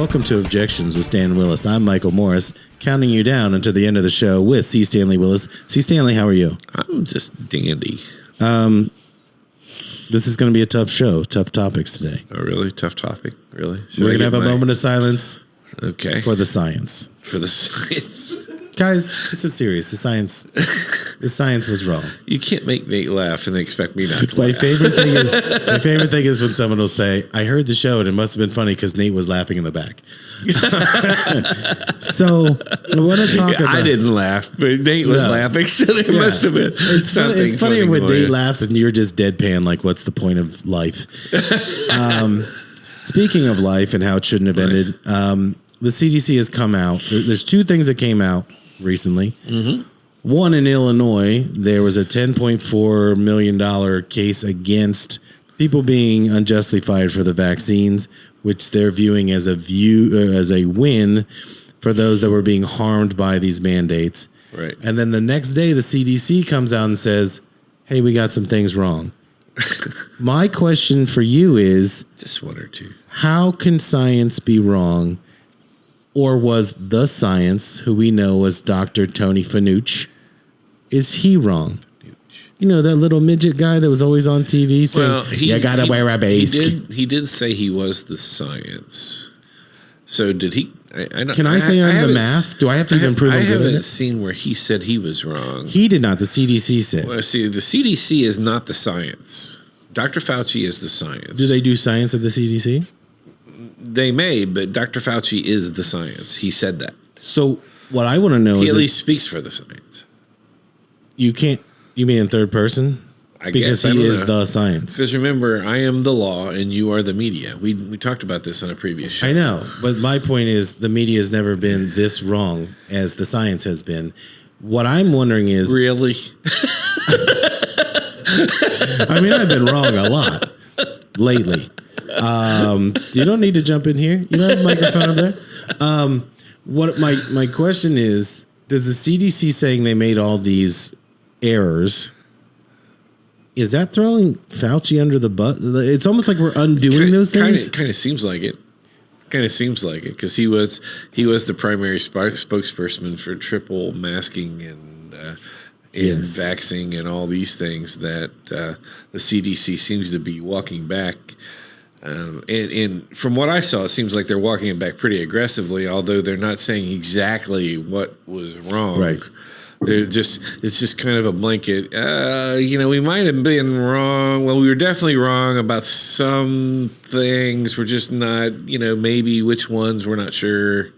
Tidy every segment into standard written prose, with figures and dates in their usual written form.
Welcome to Objections with Stan Willis. I'm Michael Morris, counting you down until the end of the show with C. Stanley Willis. C. Stanley, how are you? I'm just dandy. This is going to be a tough show, tough topics today. Oh, really? Tough topic? Really? We're going to have a moment of silence for the science. For the science. Guys, this is serious. The science was wrong. You can't make Nate laugh and expect me not to My laugh. favorite thing is when someone will say, I heard the show and it must have been funny because Nate was laughing in the back. So I want to talk about... I didn't laugh, but Nate was laughing, so there must have been something. It's funny when Nate laughs and you're just deadpan, like, what's the point of life? Speaking of life and how it shouldn't have ended, the CDC has come out. There's two things that came out recently. Mm-hmm. One, in Illinois, there was a $10.4 million case against people being unjustly fired for the vaccines, which they're viewing as a win for those that were being harmed by these mandates. Right. And then the next day, the CDC comes out and says, hey, we got some things wrong. My question for you is... just one or two. How can science be wrong? Or was the science, who we know was Dr. Tony Fanucci, is he wrong? You know, that little midget guy that was always on TV saying, you gotta wear a mask. He did say he was the science. So did he? Can I say I'm the math? Do I have to even prove I'm good at it? I haven't seen where he said he was wrong. He did not. The CDC said. Well, see, the CDC is not the science. Dr. Fauci is the science. Do they do science at the CDC? They may, but Dr. Fauci is the science. He said that. So what I want to know is... he at least speaks for the science. You can't... You mean in third person? Because he is the science. Because remember, I am the law and you are the media. We talked about this on a previous show. I know, but my point is the media has never been this wrong as the science has been. What I'm wondering is... really? I mean, I've been wrong a lot lately. You don't need to jump in here. You don't have a microphone up there. What my question is, does the CDC saying they made all these errors, is that throwing Fauci under the bus? It's almost like we're undoing those things. Kind of seems like it. Kind of seems like it because he was the primary spokesperson for triple masking and vaxxing and all these things that the CDC seems to be walking back. And from what I saw, it seems like they're walking it back pretty aggressively, although they're not saying exactly what was wrong. Right. It's just kind of a blanket. We might have been wrong. Well, we were definitely wrong about some things. We're just not, maybe which ones we're not sure.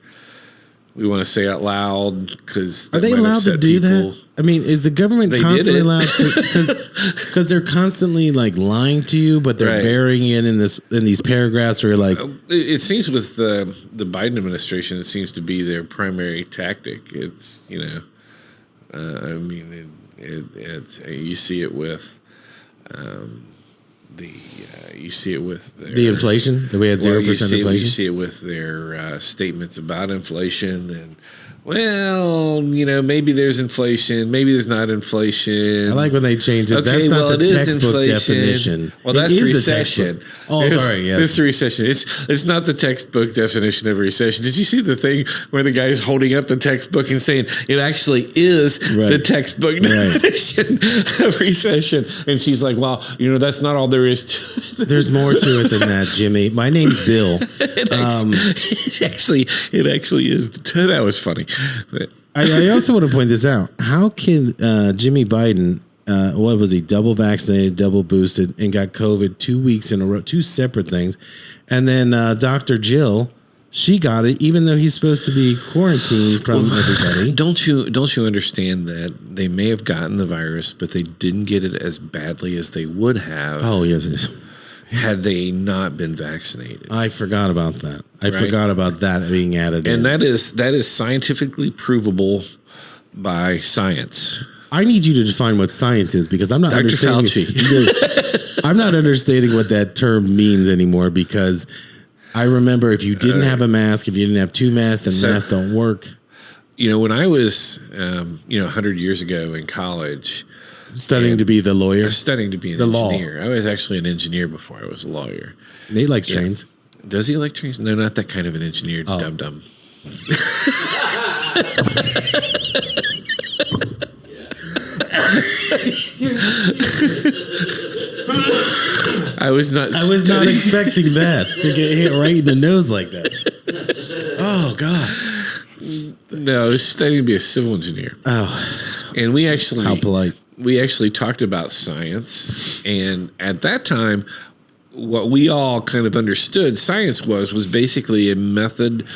We want to say out loud because are they allowed to do that? I mean, is the government constantly allowed to? Because they're constantly like lying to you, but they're burying it in these paragraphs where like it seems with the Biden administration, it seems to be their primary tactic. It's you see it with the inflation that we had 0% inflation. You see it with their statements about inflation and. Well, maybe there's inflation. Maybe there's not inflation. I like when they change it. Okay, that's not the textbook definition. Well, that's recession. Oh, sorry. Yes. This is recession. It's not the textbook definition of recession. Did you see the thing where the guy's holding up the textbook and saying it actually is the textbook definition of recession? And she's like, well, that's not all there is to it. There's more to it than that, Jimmy. My name's Bill. It actually is. That was funny. But I also want to point this out. How can Jimmy Biden, what was he, double vaccinated, double boosted, and got COVID 2 weeks in a row, two separate things. And then Dr. Jill, she got it, even though he's supposed to be quarantined from everybody. Don't you understand that they may have gotten the virus, but they didn't get it as badly as they would have? Oh, yes, it is. Had they not been vaccinated. I forgot about that. I forgot about that being added in. And that is scientifically provable by science. I need you to define what science is because I'm not understanding. I'm not understanding what that term means anymore because I remember if you didn't have a mask, if you didn't have two masks, then masks don't work. When I was 100 years ago in college, studying to be the lawyer, studying to be an engineer. I was actually an engineer before I was a lawyer. Nate likes trains. Does he like trains? No, not that kind of an engineer, Oh. dum-dum. I was not expecting that to get hit right in the nose like that. Oh God! No, I was studying to be a civil engineer. Oh, and we actually how polite. We actually talked about science, and at that time, what we all kind of understood science was basically a method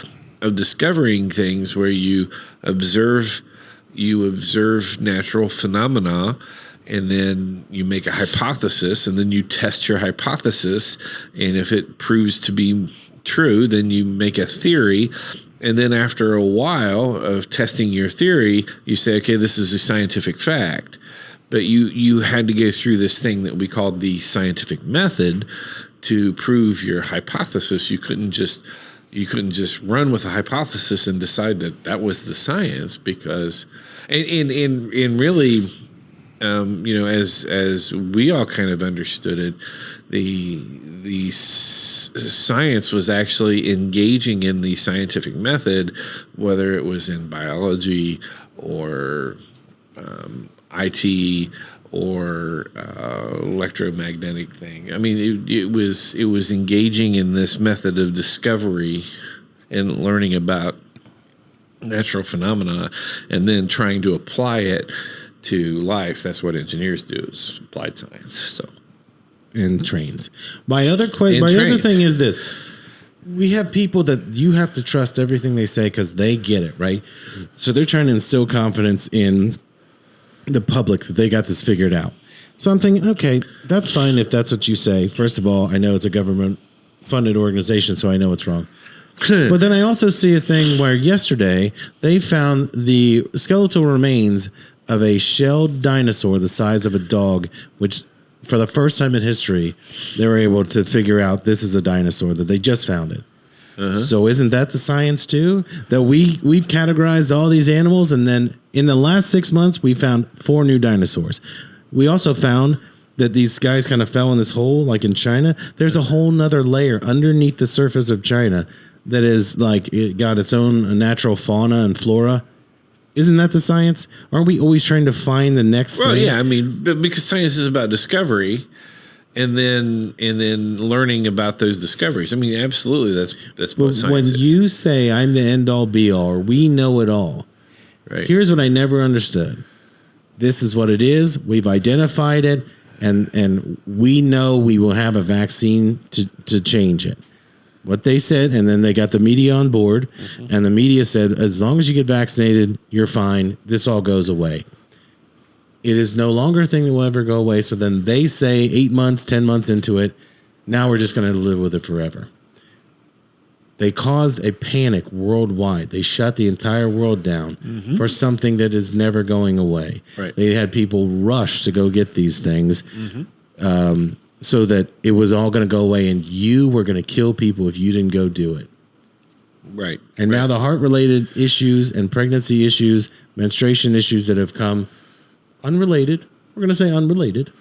of discovering things where you observe natural phenomena, and then you make a hypothesis, and then you test your hypothesis, and if it proves to be true, then you make a theory, and then after a while of testing your theory, you say, okay, this is a scientific fact. But you had to go through this thing that we called the scientific method to prove your hypothesis. You couldn't just run with a hypothesis and decide that was the science, because and really, as we all kind of understood it, the science was actually engaging in the scientific method, whether it was in biology or IT or electromagnetic thing. I mean, it was engaging in this method of discovery and learning about natural phenomena, and then trying to apply it to life. That's what engineers do, is applied science. So, and trains. My other thing is this: we have people that you have to trust everything they say because they get it, right? So they're trying to instill confidence in the public that they got this figured out. So I'm thinking, okay, that's fine if that's what you say. First of all, I know it's a government-funded organization, so I know it's wrong. But then I also see a thing where yesterday they found the skeletal remains of a shelled dinosaur the size of a dog, which for the first time in history, they were able to figure out this is a dinosaur, that they just found it. So isn't that the science too? That we've categorized all these animals, and then in the last 6 months, we found 4 new dinosaurs. We also found that these guys kind of fell in this hole, like in China. There's a whole nother layer underneath the surface of China that is like it got its own natural fauna and flora. Isn't that the science? Aren't we always trying to find the next thing? Well, yeah, I mean, because science is about discovery. And then learning about those discoveries. I mean, absolutely, that's what science is. When you say I'm the end all be all, or we know it all, right? Here's what I never understood. This is what it is. We've identified it, and we know we will have a vaccine to change it. What they said, and then they got the media on board, and the media said, as long as you get vaccinated, you're fine. This all goes away. It is no longer a thing that will ever go away. So then they say 8 months, 10 months into it, now we're just going to live with it forever. They caused a panic worldwide. They shut the entire world down for something that is never going away. Right. They had people rush to go get these things so that it was all going to go away, and you were going to kill people if you didn't go do it. Right. And now the heart-related issues and pregnancy issues, menstruation issues that have come unrelated. We're going to say unrelated.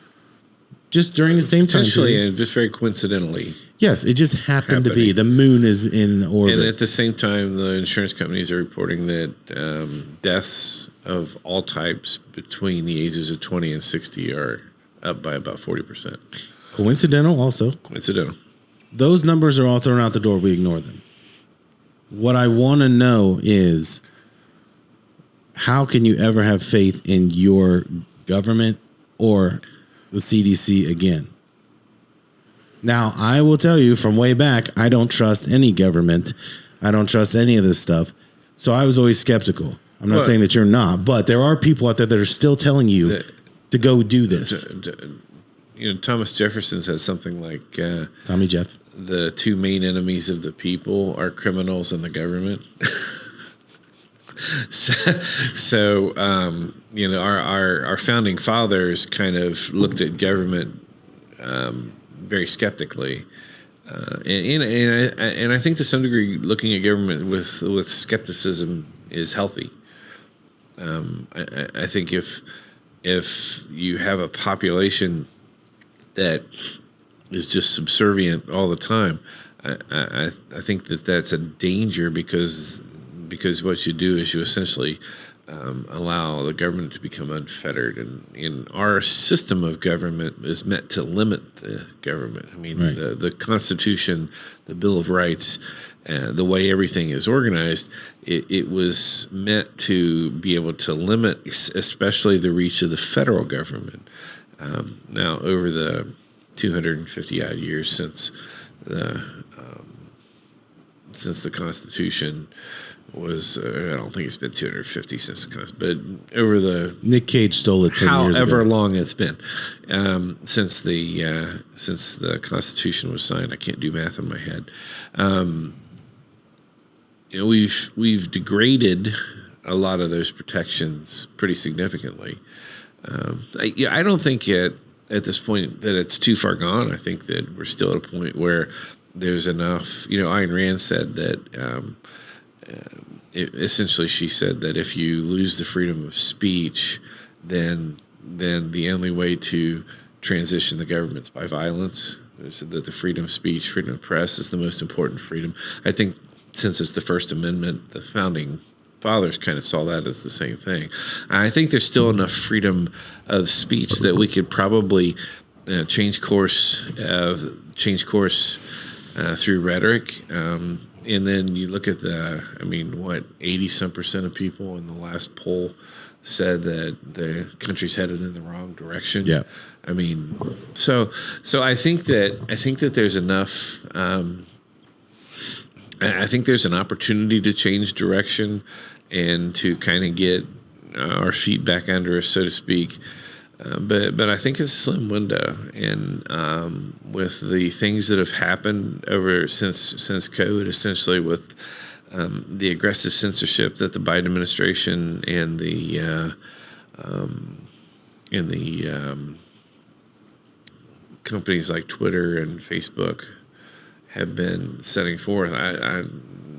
Just during the same time. Potentially, and just very coincidentally. Yes, it just happened to be. The moon is in orbit. And at the same time, the insurance companies are reporting that deaths of all types between the ages of 20 and 60 are up by about 40%. Coincidental also. Coincidental. Those numbers are all thrown out the door. We ignore them. What I want to know is, how can you ever have faith in your government or the CDC again? Now, I will tell you from way back, I don't trust any government. I don't trust any of this stuff. So I was always skeptical. I'm not saying that you're not, but there are people out there that are still telling you to go do this. You know, Thomas Jefferson says something like, Tommy Jeff. The two main enemies of the people are criminals and the government. So you know, our founding fathers kind of looked at government very skeptically, and I think to some degree, looking at government with skepticism is healthy. I think if you have a population that is just subservient all the time, I think that that's a danger because what you do is you essentially allow the government to become unfettered, and in our system of government is meant to limit the government. I mean, the Constitution, the Bill of Rights, the way everything is organized, it was meant to be able to limit, especially the reach of the federal government. Now, over the 250 odd years since the Constitution was, I don't think it's been 250 since the Constitution, but over the Nick Cage stole it 10 years ago. However long it's been since the Constitution was signed. I can't do math in my head. We've degraded a lot of those protections pretty significantly. I don't think at this point that it's too far gone. I think that we're still at a point where there's enough. Ayn Rand said that essentially she said that if you lose the freedom of speech, then the only way to transition the government is by violence. So that the freedom of speech, freedom of press is the most important freedom. I think since it's the First Amendment, the founding fathers kind of saw that as the same thing. I think there's still enough freedom of speech that we could probably change course through rhetoric. And then you look at 80% of people in the last poll said that the country's headed in the wrong direction. Yeah. I mean, so I think that there's enough. I think there's an opportunity to change direction and to kind of get our feet back under us, so to speak. But I think it's a slim window, and with the things that have happened since COVID, essentially with the aggressive censorship that the Biden administration and the companies like Twitter and Facebook have been setting forth,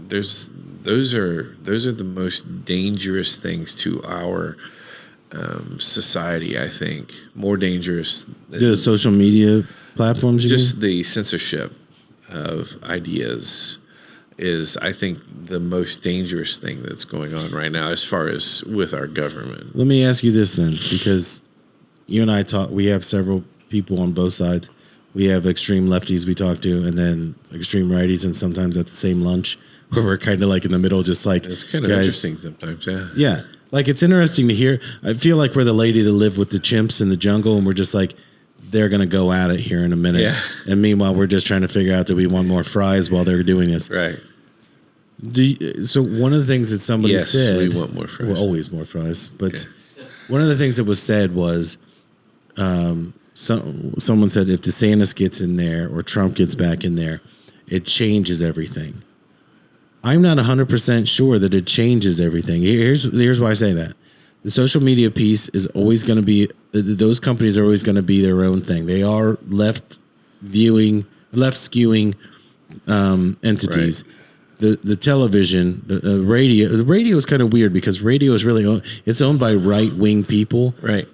those are the most dangerous things to our society. I think more dangerous than the social media platforms. The censorship of ideas is, I think, the most dangerous thing that's going on right now as far as with our government. Let me ask you this then, because you and I talk. We have several people on both sides. We have extreme lefties we talk to, and then extreme righties, and sometimes at the same lunch where we're kind of like in the middle, just like, it's kind of interesting sometimes. Yeah. Like, it's interesting to hear. I feel like we're the lady that lived with the chimps in the jungle, and we're just like, they're going to go at it here in a minute. Yeah. And meanwhile, we're just trying to figure out, do we want more fries while they're doing this? Right. So one of the things that somebody said, we want more fries. Well, always more fries. But one of the things that was said was, someone said if DeSantis gets in there or Trump gets back in there, it changes everything. I'm not 100% sure that it changes everything. Here's why I say that. The social media piece is always going to be, those companies are always going to be their own thing. They are left skewing entities. Right. The television, the radio. The radio is kind of weird because radio is really it's owned by right wing people. Right.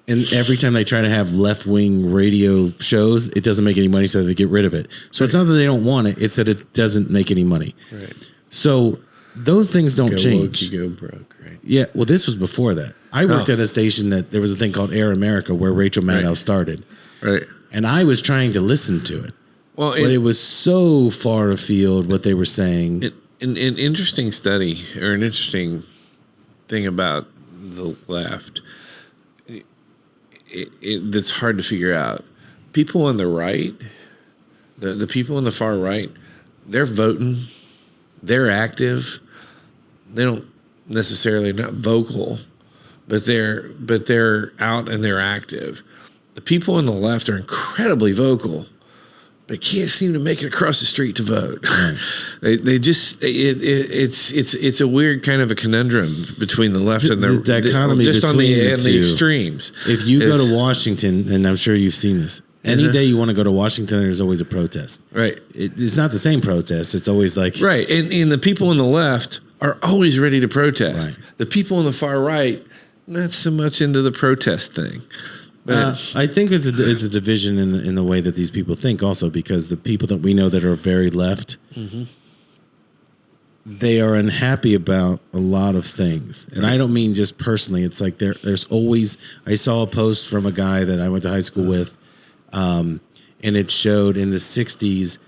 And every time they try to have left wing radio shows, it doesn't make any money, so they get rid of it. So it's not that they don't want it; it's that it doesn't make any money. Right. So those things don't change. You go broke, right? Yeah. Well, this was before that. I worked at a station that there was a thing called Air America where Rachel Maddow started. Right. And I was trying to listen to it. Well, but it was so far afield what they were saying. An interesting study or an interesting thing about the left that's hard to figure out. People on the right, the people on the far right, they're voting, they're active. They don't necessarily not vocal, but they're out and they're active. The people on the left are incredibly vocal, but can't seem to make it across the street to vote. Right. They just it's a weird kind of a conundrum between the left and the dichotomy just on the extremes. If you go to Washington, and I'm sure you've seen this, any day you want to go to Washington, there's always a protest. Right. It's not the same protest. It's always like right. And the people on the left are always ready to protest. Right. The people on the far right, not so much into the protest thing. I think it's a division in the way that these people think also, because the people that we know that are very left, they are unhappy about a lot of things. And I don't mean just personally. It's like there's always, I saw a post from a guy that I went to high school with, and it showed in the 60s,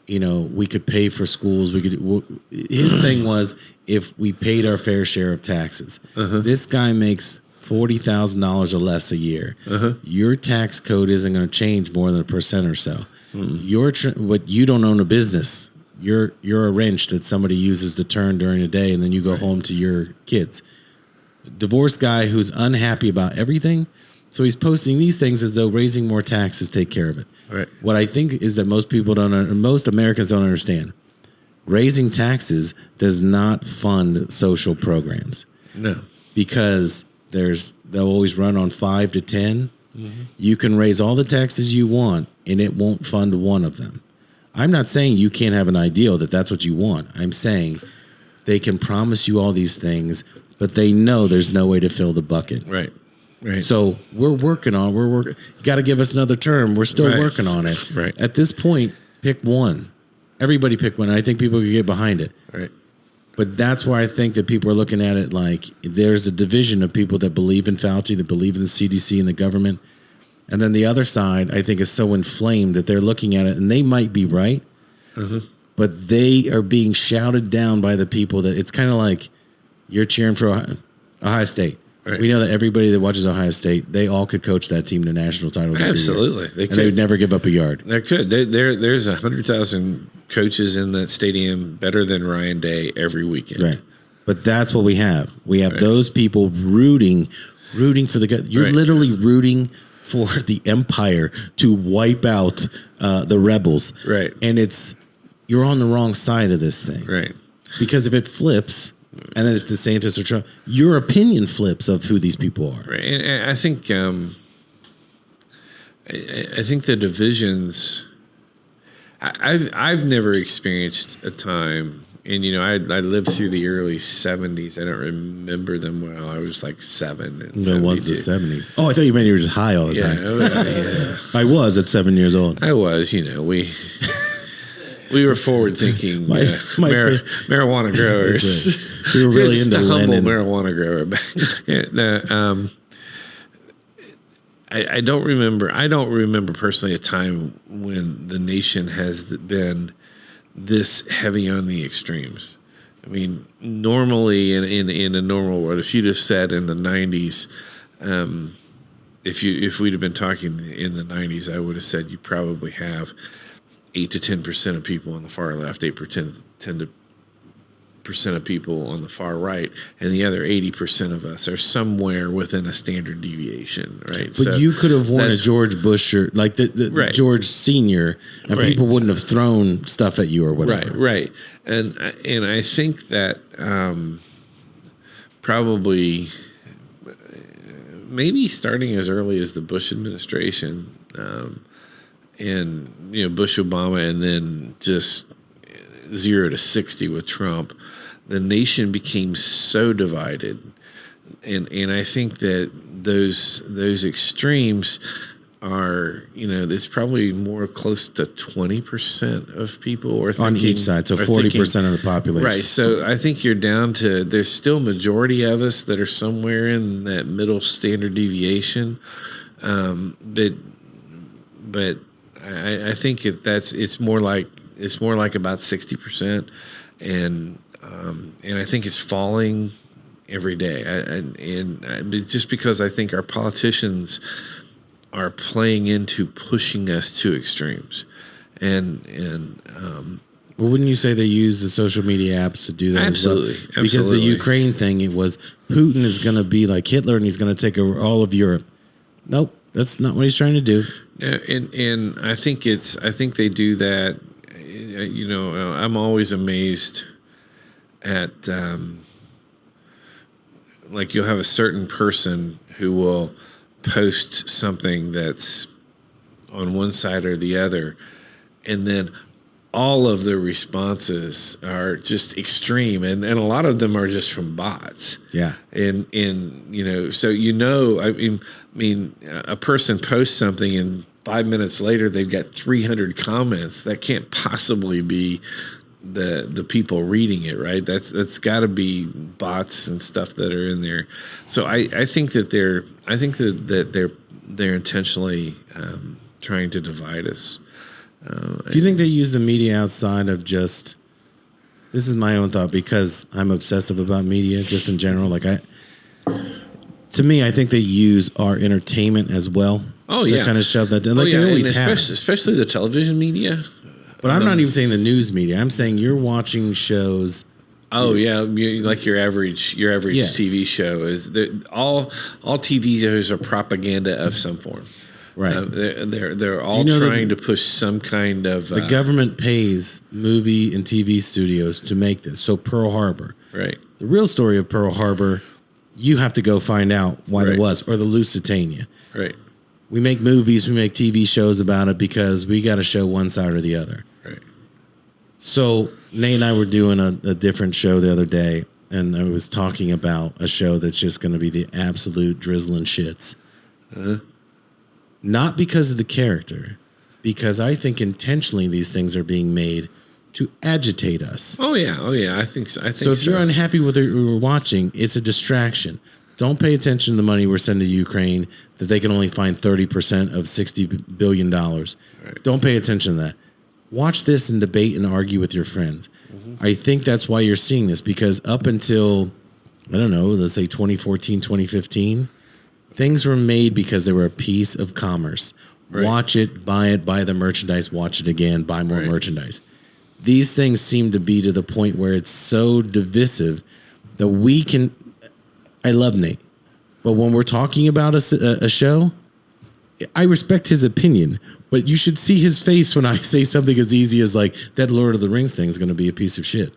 we could pay for schools. His thing was, if we paid our fair share of taxes. This guy makes $40,000 or less a year. Your tax code isn't going to change more than 1% or so. What you don't own a business. You're a wrench that somebody uses to turn during the day, and then you go home to your kids. Divorced guy who's unhappy about everything, so he's posting these things as though raising more taxes take care of it. Right. What I think is that most Americans don't understand. Raising taxes does not fund social programs. No. Because they'll always run on 5 to 10. You can raise all the taxes you want, and it won't fund one of them. I'm not saying you can't have an ideal that that's what you want. I'm saying they can promise you all these things, but they know there's no way to fill the bucket. Right. So we're working. You got to give us another term. We're still working on it. Right. At this point, pick one. Everybody pick one. I think people can get behind it. Right. But that's why I think that people are looking at it like there's a division of people that believe in Fauci, that believe in the CDC and the government. And then the other side, I think, is so inflamed that they're looking at it, and they might be right, but they are being shouted down by the people that it's kind of like you're cheering for Ohio State. Right. We know that everybody that watches Ohio State, they all could coach that team to national titles. Absolutely. They would never give up a yard. They could. There's 100,000 coaches in that stadium better than Ryan Day every weekend. Right. But that's what we have. We have those people rooting for the guy. You're literally rooting for the empire to wipe out the rebels. Right. And you're on the wrong side of this thing. Right. Because if it flips, and then it's DeSantis or Trump, your opinion flips of who these people are. Right. And I think I think the divisions, I've never experienced a time, and I lived through the early 70s. I don't remember them well. I was like 7. It was the 70s. Oh, I thought you meant you were just high all the time. Yeah. I was at 7 years old. I was, we were forward thinking marijuana growers. We were really into Lenin. humble marijuana grower. I don't remember personally a time when the nation has been this heavy on the extremes. I mean, normally in a normal world, if you'd have said in the 90s, if we'd have been talking in the 90s, I would have said you probably have 8 to 10% of people on the far left, 10% of people on the far right, and the other 80% of us are somewhere within a standard deviation, right? But you could have worn a George Bush shirt, like the George Senior, and people wouldn't have thrown stuff at you or whatever. Right. And I think that probably maybe starting as early as the Bush administration, and Bush Obama, and then just 0 to 60 with Trump, the nation became so divided, and I think that those extremes are it's probably more close to 20% of people are thinking, on each side, so 40% of the population. Right. So I think you're down to there's still majority of us that are somewhere in that middle standard deviation, but I think it's more like about 60%, and I think it's falling every day. And just because I think our politicians are playing into pushing us to extremes, and well, wouldn't you say they use the social media apps to do that? Absolutely, as well? Because the Ukraine thing, it was Putin is going to be like Hitler and he's going to take over all of Europe. Nope, that's not what he's trying to do. And I think they do that. I'm always amazed at like you'll have a certain person who will post something that's on one side or the other, and then all of the responses are just extreme, and a lot of them are just from bots. Yeah. And so I mean, a person posts something and 5 minutes later they've got 300 comments. That can't possibly be the people reading it, right? That's got to be bots and stuff that are in there. So I think that they're intentionally trying to divide us. Do you think they use the media outside of just? This is my own thought because I'm obsessive about media, just in general. To me, I think they use our entertainment as well. To kind of shove that down. Like they always have, especially the television media. But I'm not even saying the news media. I'm saying you're watching shows. Oh yeah, like your average Yes. TV show is all TV shows are propaganda of some form. Right. They're all trying to push some kind of. The government pays movie and TV studios to make this. So Pearl Harbor. Right. The real story of Pearl Harbor, you have to go find out why there was, or the Lusitania. Right. We make movies, we make TV shows about it because we got to show one side or the other. Right. So Nate and I were doing a different show the other day, and I was talking about a show that's just going to be the absolute drizzling shits. Not because of the character, because I think intentionally these things are being made to agitate us. Oh yeah. I think so. So if you're unhappy with what you're watching, it's a distraction. Don't pay attention to the money we're sending to Ukraine that they can only find 30% of $60 billion. Right. Don't pay attention to that. Watch this and debate and argue with your friends. Mm-hmm. I think that's why you're seeing this, because up until, I don't know, let's say 2014, 2015, things were made because they were a piece of commerce. Right. Watch it, buy the merchandise, watch it again, buy more merchandise. These things seem to be to the point where it's so divisive that we can... I love Nate, but when we're talking about a show, I respect his opinion, but you should see his face when I say something as easy as like, that Lord of the Rings thing is going to be a piece of shit.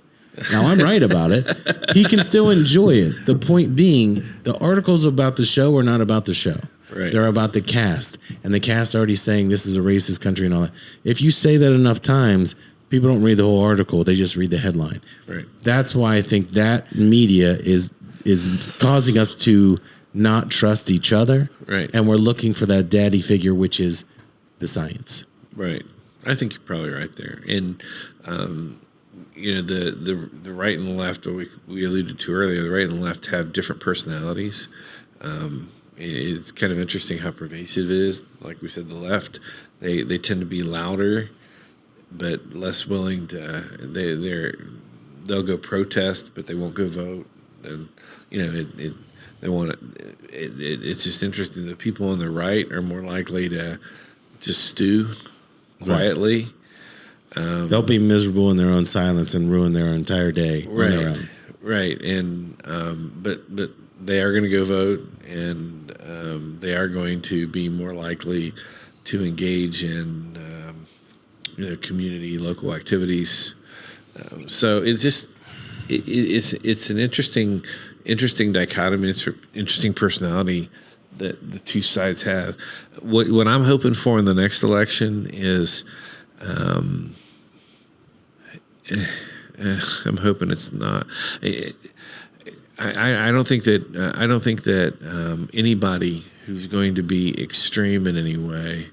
Now, I'm right about it. He can still enjoy it. The point being, the articles about the show are not about the show. Right. They're about the cast, and the cast already saying this is a racist country and all that. If you say that enough times, people don't read the whole article. They just read the headline. Right. That's why I think that media is causing us to not trust each other. Right. And we're looking for that daddy figure, which is the science. Right. I think you're probably right there. And, the right and the left, what we alluded to earlier, the right and the left have different personalities. It's kind of interesting how pervasive it is. Like we said, the left, they tend to be louder, but less willing to, they'll go protest, but they won't go vote. And, they want to, it's just interesting. The people on the right are more likely to just stew quietly. They'll be miserable in their own silence and ruin their entire day on their own. Right. And, but they are going to go vote, and they are going to be more likely to engage in, community, local activities. So it's just, it's an interesting dichotomy. It's an interesting personality that the two sides have. What I'm hoping for in the next election is, I'm hoping it's not. I don't think that anybody who's going to be extreme in any way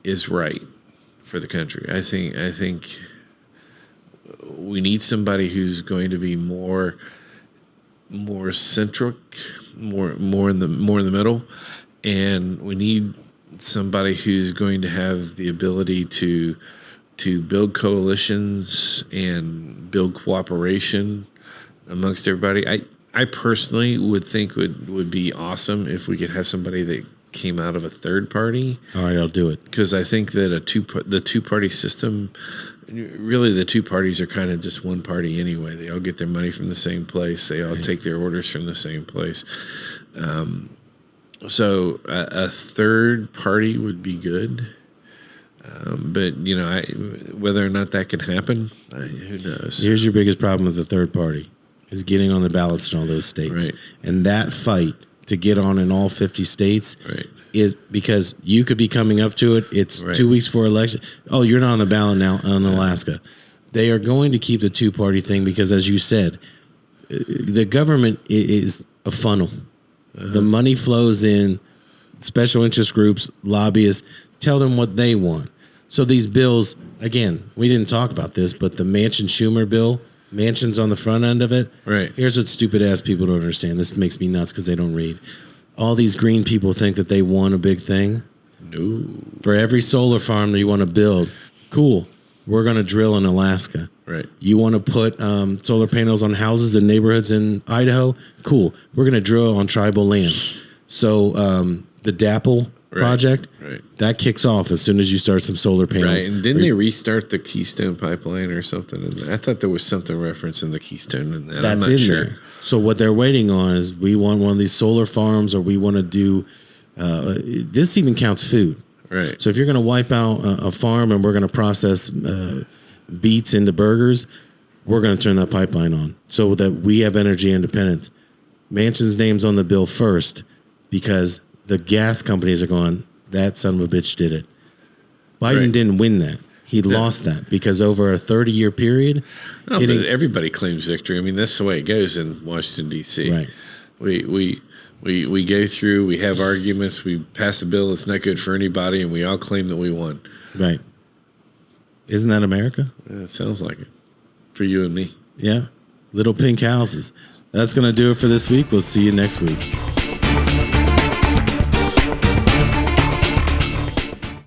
is right for the country. I think we need somebody who's going to be more centric, more in the middle, and we need somebody who's going to have the ability to build coalitions and build cooperation amongst everybody. I personally would think would be awesome if we could have somebody that came out of a third party. All right, I'll do it. Because I think that the two-party system, really the two parties are kind of just one party anyway. They all get their money from the same place. They all take their orders from the same place. So a third party would be good. But, whether or not that can happen, who knows? Here's your biggest problem with the third party is getting on the ballots in all those states. Right. And that fight to get on in all 50 states, is because you could be coming up to it. It's Right. 2 weeks before election. Oh, you're not on the ballot now on Alaska. They are going to keep the two-party thing because, as you said, the government is a funnel. The money flows in. Special interest groups, lobbyists, tell them what they want. So these bills, again, we didn't talk about this, but the Manchin-Schumer bill, Manchin's on the front end of it. Right. Here's what stupid-ass people don't understand. This makes me nuts because they don't read. All these green people think that they want a big thing. No. For every solar farm that you want to build, cool, we're going to drill in Alaska. Right. You want to put solar panels on houses and neighborhoods in Idaho? Cool, we're going to drill on tribal lands. So the DAPL project, that kicks off as soon as you start some solar panels. Right, and didn't they restart the Keystone Pipeline or something? I thought there was something referencing the Keystone in that. That's I'm not in sure. there. So what they're waiting on is we want one of these solar farms, or we want to do. This even counts food. Right. So if you're going to wipe out a farm and we're going to process beets into burgers, we're going to turn that pipeline on so that we have energy independence. Manchin's name's on the bill first because the gas companies are going, that son of a bitch did it. Biden didn't win that. He lost that because over a 30-year period. No, but everybody claims victory. I mean, that's the way it goes in Washington, D.C. Right. We go through, we have arguments, we pass a bill that's not good for anybody, and we all claim that we won. Right. Isn't that America? Yeah, it sounds like it. For you and me. Yeah. Little pink houses. That's going to do it for this week. We'll see you next week.